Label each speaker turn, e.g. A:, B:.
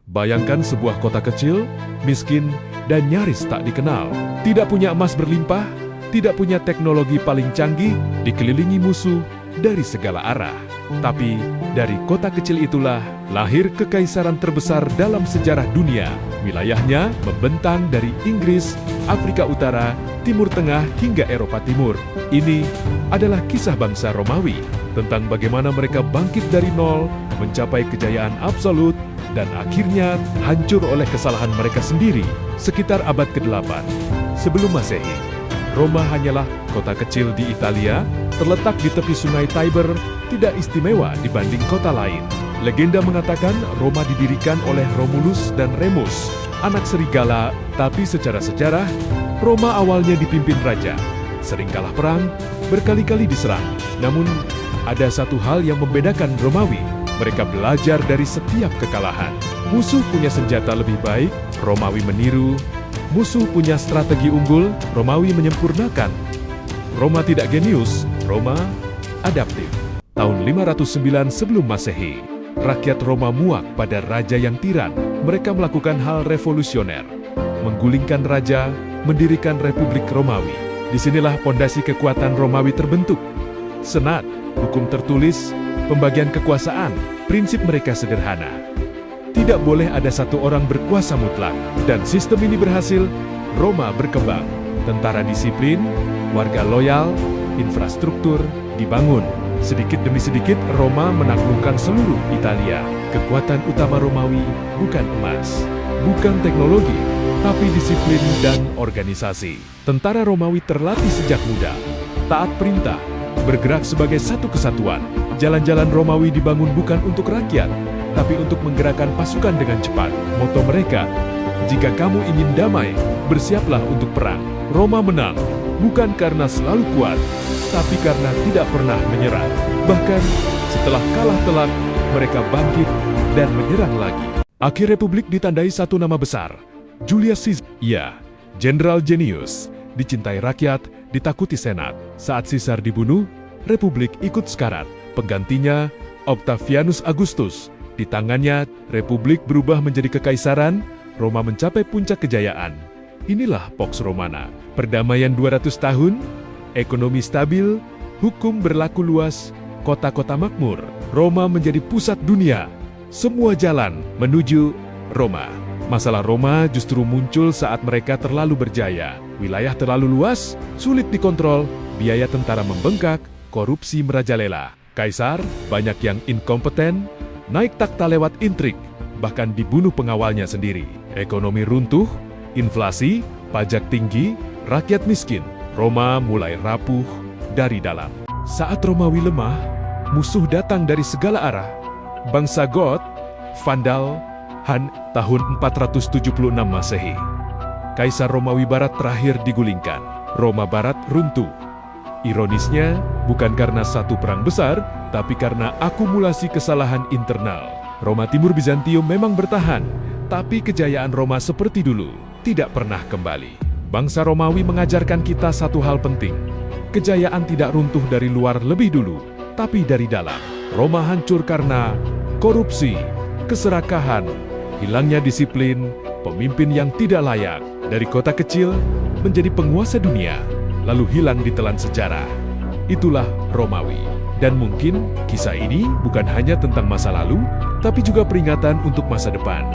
A: Bayangkan sebuah kota kecil, miskin, dan nyaris tak dikenal. Tidak punya emas berlimpah, tidak punya teknologi paling canggih, dikelilingi musuh dari segala arah. Tapi, dari kota kecil itulah lahir kekaisaran terbesar dalam sejarah dunia. Wilayahnya membentang dari Inggris, Afrika Utara, Timur Tengah, hingga Eropa Timur. Ini adalah kisah bangsa Romawi, tentang bagaimana mereka bangkit dari nol, mencapai kejayaan absolut, dan akhirnya hancur oleh kesalahan mereka sendiri sekitar abad ke-8 sebelum Masehi. Roma hanyalah kota kecil di Italia, terletak di tepi sungai Tiber, tidak istimewa dibanding kota lain. Legenda mengatakan Roma didirikan oleh Romulus dan Remus, anak serigala, tapi secara sejarah, Roma awalnya dipimpin raja. Sering kalah perang, berkali-kali diserang. Namun, ada satu hal yang membedakan Romawi. Mereka belajar dari setiap kekalahan. Musuh punya senjata lebih baik, Romawi meniru. Musuh punya strategi unggul, Romawi menyempurnakan. Roma tidak genius, Roma adaptif. Tahun 509 sebelum Masehi, rakyat Roma muak pada raja yang tiran. Mereka melakukan hal revolusioner, menggulingkan raja, mendirikan Republik Romawi. Disinilah pondasi kekuatan Romawi terbentuk. Senat, hukum tertulis, pembagian kekuasaan, prinsip mereka sederhana. Tidak boleh ada satu orang berkuasa mutlak. Dan sistem ini berhasil, Roma berkembang. Tentara disiplin, warga loyal, infrastruktur dibangun. Sedikit demi sedikit, Roma menaklukkan seluruh Italia. Kekuatan utama Romawi bukan emas, bukan teknologi, tapi disiplin dan organisasi. Tentara Romawi terlatih sejak muda, taat perintah, bergerak sebagai satu kesatuan. Jalan-jalan Romawi dibangun bukan untuk rakyat, tapi untuk menggerakkan pasukan dengan cepat. Moto mereka, jika kamu ingin damai, bersiaplah untuk perang. Roma menang, bukan karena selalu kuat, tapi karena tidak pernah menyerah. Bahkan, setelah kalah telak, mereka bangkit dan menyerang lagi. Akhir Republik ditandai satu nama besar, Julius Caesar. Ya, Jenderal jenius, dicintai rakyat, ditakuti senat. Saat Caesar dibunuh, Republik ikut sekarat. Penggantinya, Octavianus Augustus. Di tangannya, Republik berubah menjadi kekaisaran, Roma mencapai puncak kejayaan. Inilah Pax Romana. Perdamaian 200 tahun, ekonomi stabil, hukum berlaku luas, kota-kota makmur. Roma menjadi pusat dunia. Semua jalan menuju Roma. Masalah Roma justru muncul saat mereka terlalu berjaya. Wilayah terlalu luas, sulit dikontrol, biaya tentara membengkak, korupsi merajalela. Kaisar, banyak yang inkompeten, naik takhta lewat intrik, bahkan dibunuh pengawalnya sendiri. Ekonomi runtuh, inflasi, pajak tinggi, rakyat miskin. Roma mulai rapuh dari dalam. Saat Romawi lemah, musuh datang dari segala arah. Bangsa Goth, Vandal, Han, tahun 476 Masehi. Kaisar Romawi Barat terakhir digulingkan. Roma Barat runtuh. Ironisnya, bukan karena satu perang besar, tapi karena akumulasi kesalahan internal. Roma Timur Bizantium memang bertahan, tapi kejayaan Roma seperti dulu tidak pernah kembali. Bangsa Romawi mengajarkan kita satu hal penting. Kejayaan tidak runtuh dari luar lebih dulu, tapi dari dalam. Roma hancur karena korupsi, keserakahan, hilangnya disiplin, pemimpin yang tidak layak. Dari kota kecil menjadi penguasa dunia, lalu hilang ditelan sejarah. Itulah Romawi. Dan mungkin kisah ini bukan hanya tentang masa lalu, tapi juga peringatan untuk masa depan.